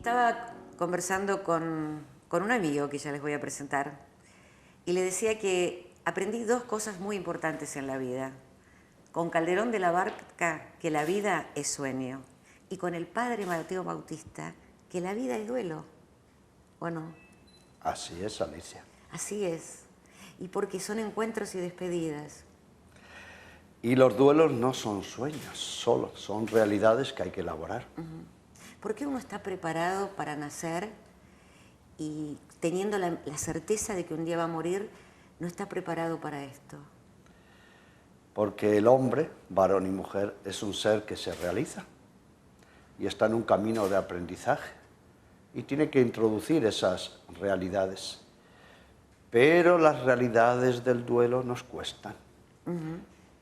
Estaba conversando con un amigo que ya les voy a presentar y le decía que aprendí dos cosas muy importantes en la vida. Con Calderón de la Barca, que la vida es sueño, y con el padre Mateo Bautista, que la vida es duelo, ¿o no? Así es, Alicia. Así es, y porque son encuentros y despedidas. Y los duelos no son sueños solo, son realidades que hay que elaborar. ¿Por qué uno está preparado para nacer y teniendo la certeza de que un día va a morir, no está preparado para esto? Porque el hombre, varón y mujer, es un ser que se realiza y está en un camino de aprendizaje y tiene que introducir esas realidades. Pero las realidades del duelo nos cuestan,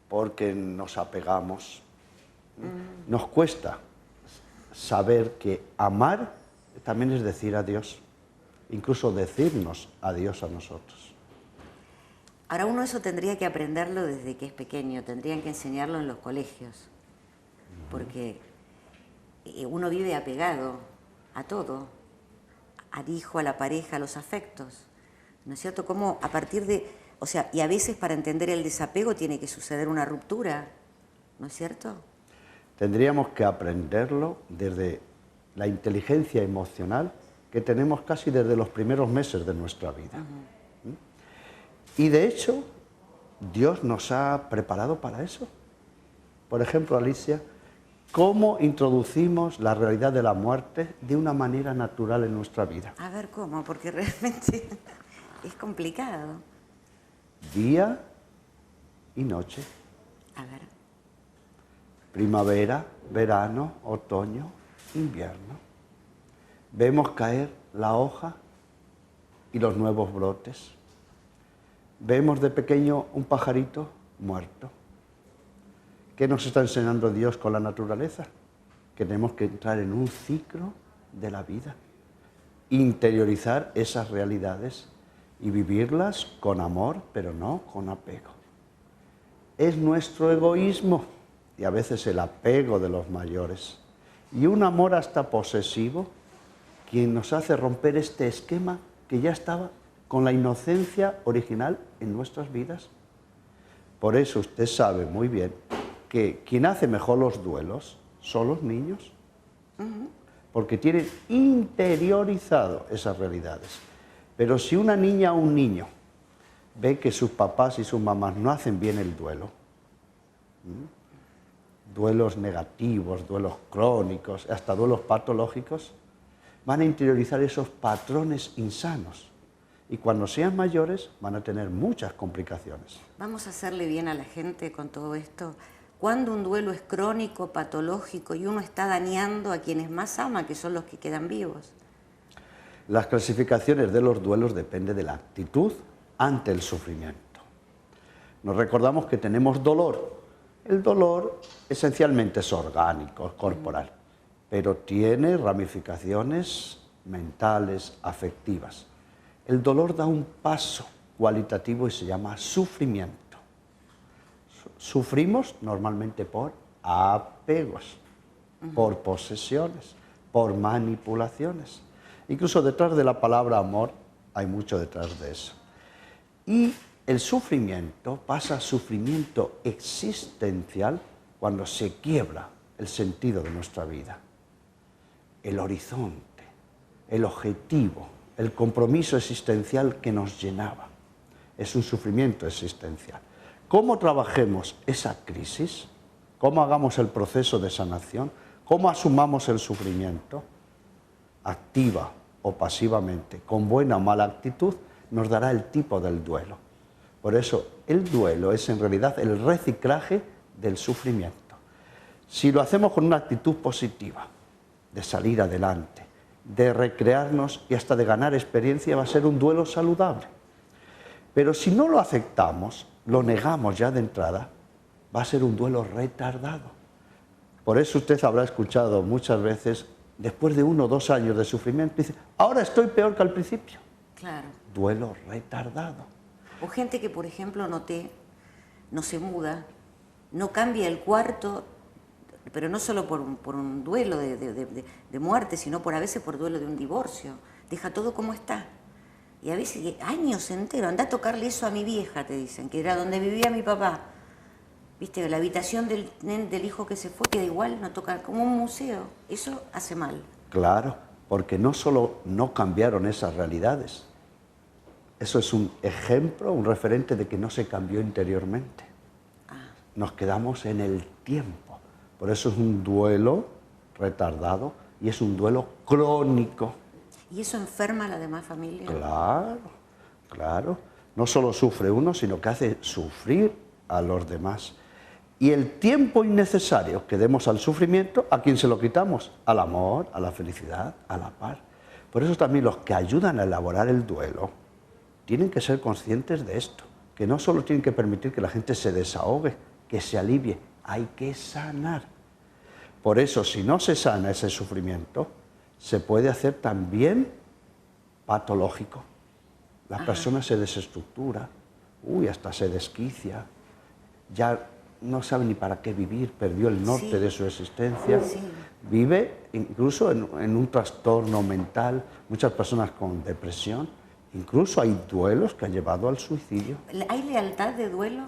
porque nos apegamos. Nos cuesta saber que amar también es decir adiós, incluso decirnos adiós a nosotros. Ahora uno eso tendría que aprenderlo desde que es pequeño, tendrían que enseñarlo en los colegios, porque uno vive apegado a todo, al hijo, a la pareja, a los afectos, ¿no es cierto? Como a partir de, o sea, y a veces para entender el desapego tiene que suceder una ruptura, ¿no es cierto? Tendríamos que aprenderlo desde la inteligencia emocional que tenemos casi desde los primeros meses de nuestra vida. Y de hecho, Dios nos ha preparado para eso. Por ejemplo, Alicia, ¿cómo introducimos la realidad de la muerte de una manera natural en nuestra vida? A ver cómo, porque realmente es complicado. Día y noche. A ver. Primavera, verano, otoño, invierno. Vemos caer la hoja y los nuevos brotes. Vemos de pequeño un pajarito muerto. ¿Qué nos está enseñando Dios con la naturaleza? Que tenemos que entrar en un ciclo de la vida, interiorizar esas realidades y vivirlas con amor, pero no con apego. Es nuestro egoísmo y a veces el apego de los mayores y un amor hasta posesivo quien nos hace romper este esquema que ya estaba con la inocencia original en nuestras vidas. Por eso usted sabe muy bien que quien hace mejor los duelos son los niños, porque tienen interiorizado esas realidades. Pero si una niña o un niño ve que sus papás y sus mamás no hacen bien el duelo, duelos negativos, duelos crónicos, hasta duelos patológicos, van a interiorizar esos patrones insanos. Y cuando sean mayores van a tener muchas complicaciones. Vamos a hacerle bien a la gente con todo esto. Cuando un duelo es crónico, patológico y uno está dañando a quienes más ama, que son los que quedan vivos. Las clasificaciones de los duelos dependen de la actitud ante el sufrimiento. Nos recordamos que tenemos dolor. El dolor esencialmente es orgánico, es corporal, pero tiene ramificaciones mentales, afectivas. El dolor da un paso cualitativo y se llama sufrimiento. Sufrimos normalmente por apegos, por posesiones, por manipulaciones. Incluso detrás de la palabra amor hay mucho detrás de eso. Y el sufrimiento pasa a sufrimiento existencial cuando se quiebra el sentido de nuestra vida. El horizonte, el objetivo, el compromiso existencial que nos llenaba. Es un sufrimiento existencial. ¿Cómo trabajemos esa crisis? ¿Cómo hagamos el proceso de sanación? ¿Cómo asumamos el sufrimiento? Activa o pasivamente, con buena o mala actitud, nos dará el tipo del duelo. Por eso, el duelo es en realidad el reciclaje del sufrimiento. Si lo hacemos con una actitud positiva, de salir adelante, de recrearnos y hasta de ganar experiencia, va a ser un duelo saludable. Pero si no lo aceptamos, lo negamos ya de entrada, va a ser un duelo retardado. Por eso usted habrá escuchado muchas veces, después de 1 o 2 años de sufrimiento, dice, ahora estoy peor que al principio. Claro. Duelo retardado. O gente que, por ejemplo, no se muda, no cambia el cuarto pero no solo por un duelo de muerte, sino a veces por duelo de un divorcio. Deja todo como está. Y a veces años enteros, anda a tocarle eso a mi vieja, te dicen, que era donde vivía mi papá. Viste, la habitación del hijo que se fue queda igual, no toca, como un museo. Eso hace mal. Claro, porque no solo no cambiaron esas realidades, eso es un ejemplo, un referente de que no se cambió interiormente. Nos quedamos en el tiempo. Por eso es un duelo retardado y es un duelo crónico. ¿Y eso enferma a la demás familia? Claro, claro. No solo sufre uno, sino que hace sufrir a los demás. Y el tiempo innecesario que demos al sufrimiento, ¿a quién se lo quitamos? Al amor, a la felicidad, a la paz. Por eso también los que ayudan a elaborar el duelo tienen que ser conscientes de esto, que no solo tienen que permitir que la gente se desahogue, que se alivie, hay que sanar. Por eso, si no se sana ese sufrimiento, se puede hacer también patológico. La persona se desestructura, hasta se desquicia, ya no sabe ni para qué vivir, perdió el norte de su existencia, vive incluso en un trastorno mental, muchas personas con depresión, incluso hay duelos que han llevado al suicidio. ¿Hay lealtad de duelo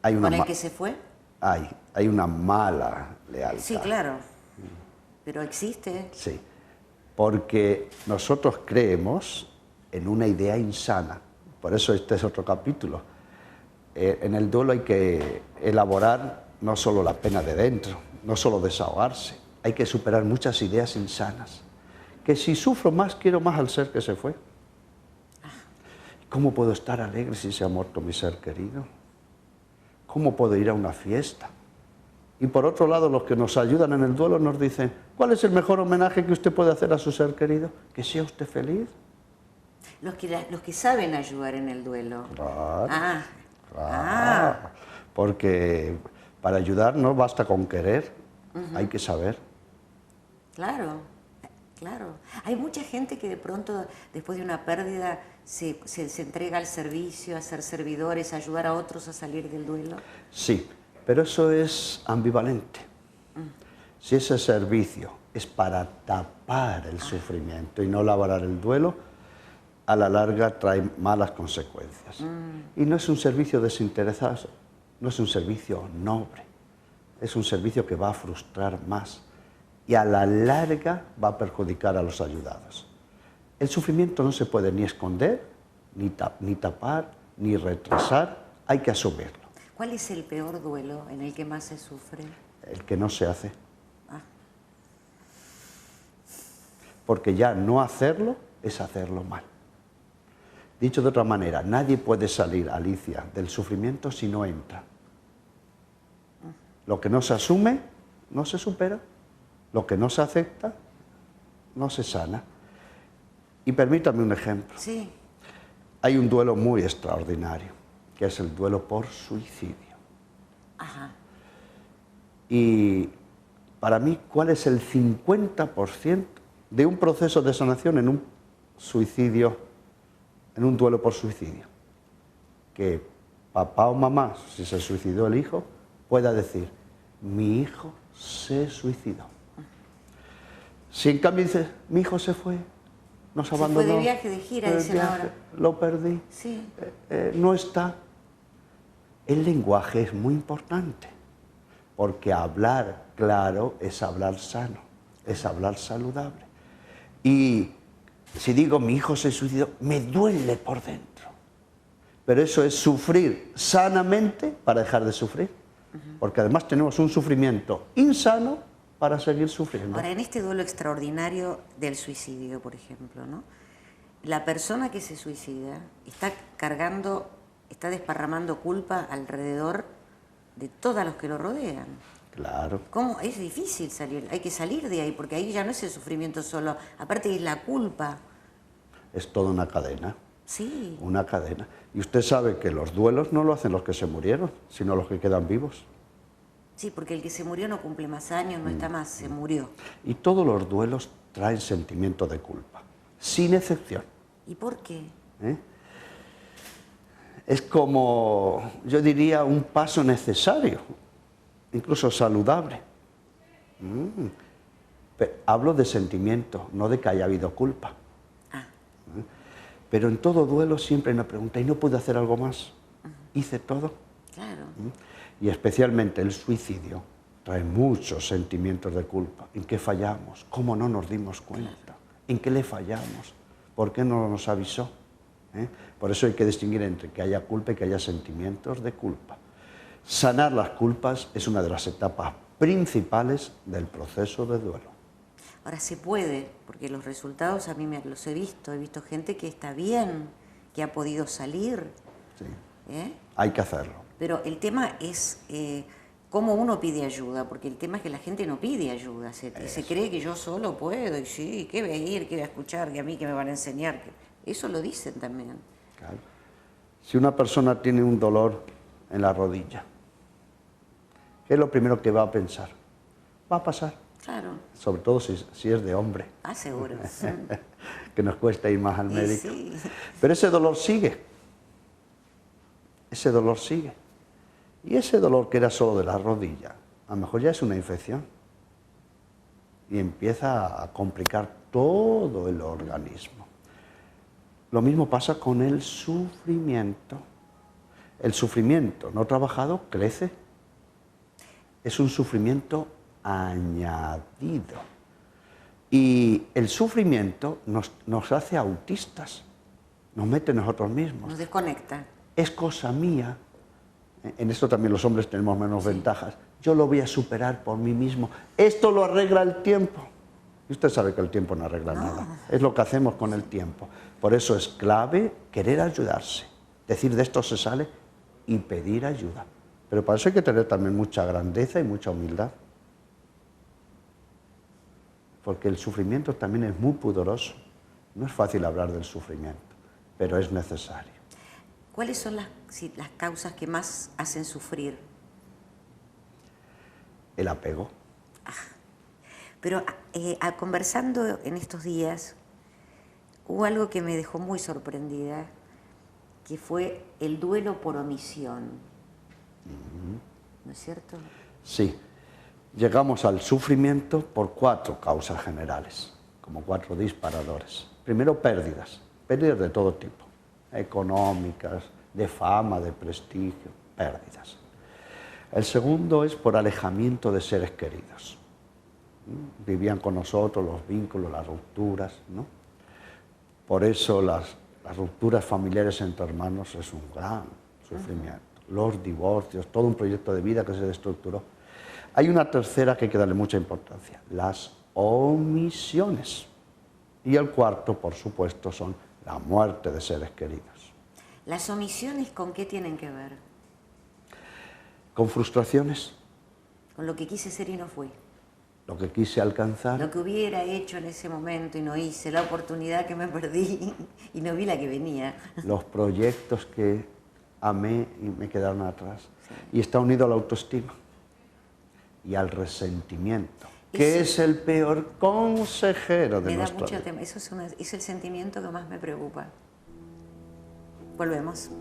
Hay una con el que se fue? Hay una mala lealtad. Sí, claro, pero existe. Sí, porque nosotros creemos en una idea insana, por eso este es otro capítulo. En el duelo hay que elaborar no solo la pena de dentro, no solo desahogarse, hay que superar muchas ideas insanas. Que si sufro más, quiero más al ser que se fue. ¿Cómo puedo estar alegre si se ha muerto mi ser querido? ¿Cómo puedo ir a una fiesta? Y por otro lado, los que nos ayudan en el duelo nos dicen, ¿cuál es el mejor homenaje que usted puede hacer a su ser querido? Que sea usted feliz. Los que saben ayudar en el duelo. Claro. Porque para ayudar no basta con querer, hay que saber. Claro. Hay mucha gente que de pronto, después de una pérdida, se entrega al servicio, a ser servidores, a ayudar a otros a salir del duelo. Sí, pero eso es ambivalente. Si ese servicio es para tapar el sufrimiento y no elaborar el duelo, a la larga trae malas consecuencias. Y no es un servicio desinteresado, no es un servicio noble, es un servicio que va a frustrar más y a la larga va a perjudicar a los ayudados. El sufrimiento no se puede ni esconder, ni tapar, ni retrasar, hay que asumirlo. ¿Cuál es el peor duelo en el que más se sufre? El que no se hace. Porque ya no hacerlo es hacerlo mal. Dicho de otra manera, nadie puede salir, Alicia, del sufrimiento si no entra. Lo que no se asume, no se supera. Lo que no se acepta, no se sana. Y permítame un ejemplo. Sí. Hay un duelo muy extraordinario, que es el duelo por suicidio. Y para mí, ¿cuál es el 50% de un proceso de sanación en un suicidio, en un duelo por suicidio? Que papá o mamá, si se suicidó el hijo, pueda decir, mi hijo se suicidó. Si en cambio dice, mi hijo se fue, nos abandonó. Se fue de viaje, de gira, dicen ahora. Lo perdí. Sí. No está. El lenguaje es muy importante, porque hablar claro es hablar sano, es hablar saludable. Y si digo, mi hijo se suicidó, me duele por dentro. Pero eso es sufrir sanamente para dejar de sufrir. Porque además tenemos un sufrimiento insano para seguir sufriendo. Ahora, en este duelo extraordinario del suicidio, por ejemplo, ¿no? La persona que se suicida está desparramando culpa alrededor de todos los que lo rodean. Claro. ¿Cómo? Es difícil salir, hay que salir de ahí, porque ahí ya no es el sufrimiento solo, aparte es la culpa. Es toda una cadena. Sí. Una cadena. Y usted sabe que los duelos no lo hacen los que se murieron, sino los que quedan vivos. Sí, porque el que se murió no cumple más años, no está más, se murió. Y todos los duelos traen sentimiento de culpa, sin excepción. ¿Y por qué? Es como, yo diría, un paso necesario. incluso saludable. Hablo de sentimiento, no de que haya habido culpa. Pero en todo duelo siempre hay una pregunta, ¿y no pude hacer algo más? ¿Hice todo? Claro. Y especialmente el suicidio trae muchos sentimientos de culpa. ¿En qué fallamos? ¿Cómo no nos dimos cuenta? ¿En qué le fallamos? ¿Por qué no nos avisó? Por eso hay que distinguir entre que haya culpa y que haya sentimientos de culpa. Sanar las culpas es una de las etapas principales del proceso de duelo. Ahora se puede, porque los resultados a mí los he visto gente que está bien, que ha podido salir. Sí. Hay que hacerlo. Pero el tema es cómo uno pide ayuda, porque el tema es que la gente no pide ayuda, se cree que yo solo puedo, y sí, ¿qué voy a ir, qué voy a escuchar, que a mí que me van a enseñar? Eso lo dicen también. Claro. Si una persona tiene un dolor en la rodilla, ¿qué es lo primero que va a pensar? Va a pasar. Claro. Sobre todo si es de hombre. Ah, seguro. Que nos cuesta ir más al médico. Sí. Pero ese dolor sigue. Ese dolor sigue. Y ese dolor que era solo de la rodilla, a lo mejor ya es una infección. Y empieza a complicar todo el organismo. Lo mismo pasa con el sufrimiento. El sufrimiento no trabajado crece. Es un sufrimiento añadido. Y el sufrimiento nos hace autistas, nos mete en nosotros mismos. Nos desconecta. Es cosa mía. En esto también los hombres tenemos menos ventajas. Yo lo voy a superar por mí mismo. Esto lo arregla el tiempo. Y usted sabe que el tiempo no arregla nada. Es lo que hacemos con el tiempo. Por eso es clave querer ayudarse. Decir de esto se sale y pedir ayuda. Pero para eso hay que tener también mucha grandeza y mucha humildad. Porque el sufrimiento también es muy pudoroso. No es fácil hablar del sufrimiento, pero es necesario. ¿Cuáles son las causas que más hacen sufrir? El apego. Pero conversando en estos días, hubo algo que me dejó muy sorprendida, que fue el duelo por omisión. ¿No es cierto? Sí. Llegamos al sufrimiento por 4 causas generales, como 4 disparadores. Primero, pérdidas de todo tipo, económicas, de fama, de prestigio, pérdidas. El segundo es por alejamiento de seres queridos. Vivían con nosotros los vínculos, las rupturas, ¿no? Por eso las rupturas familiares entre hermanos es un gran sufrimiento. Los divorcios, todo un proyecto de vida que se destructuró. Hay una tercera que hay que darle mucha importancia, las omisiones. Y el cuarto, por supuesto, son la muerte de seres queridos. ¿Las omisiones con qué tienen que ver? Con frustraciones. Con lo que quise ser y no fui. Lo que quise alcanzar. Lo que hubiera hecho en ese momento y no hice, la oportunidad que me perdí y no vi la que venía. Los proyectos que amé y me quedaron atrás. Sí. Y está unido a la autoestima y al resentimiento, que es el peor consejero de nuestra vida. Eso es el sentimiento que más me preocupa. Volvemos.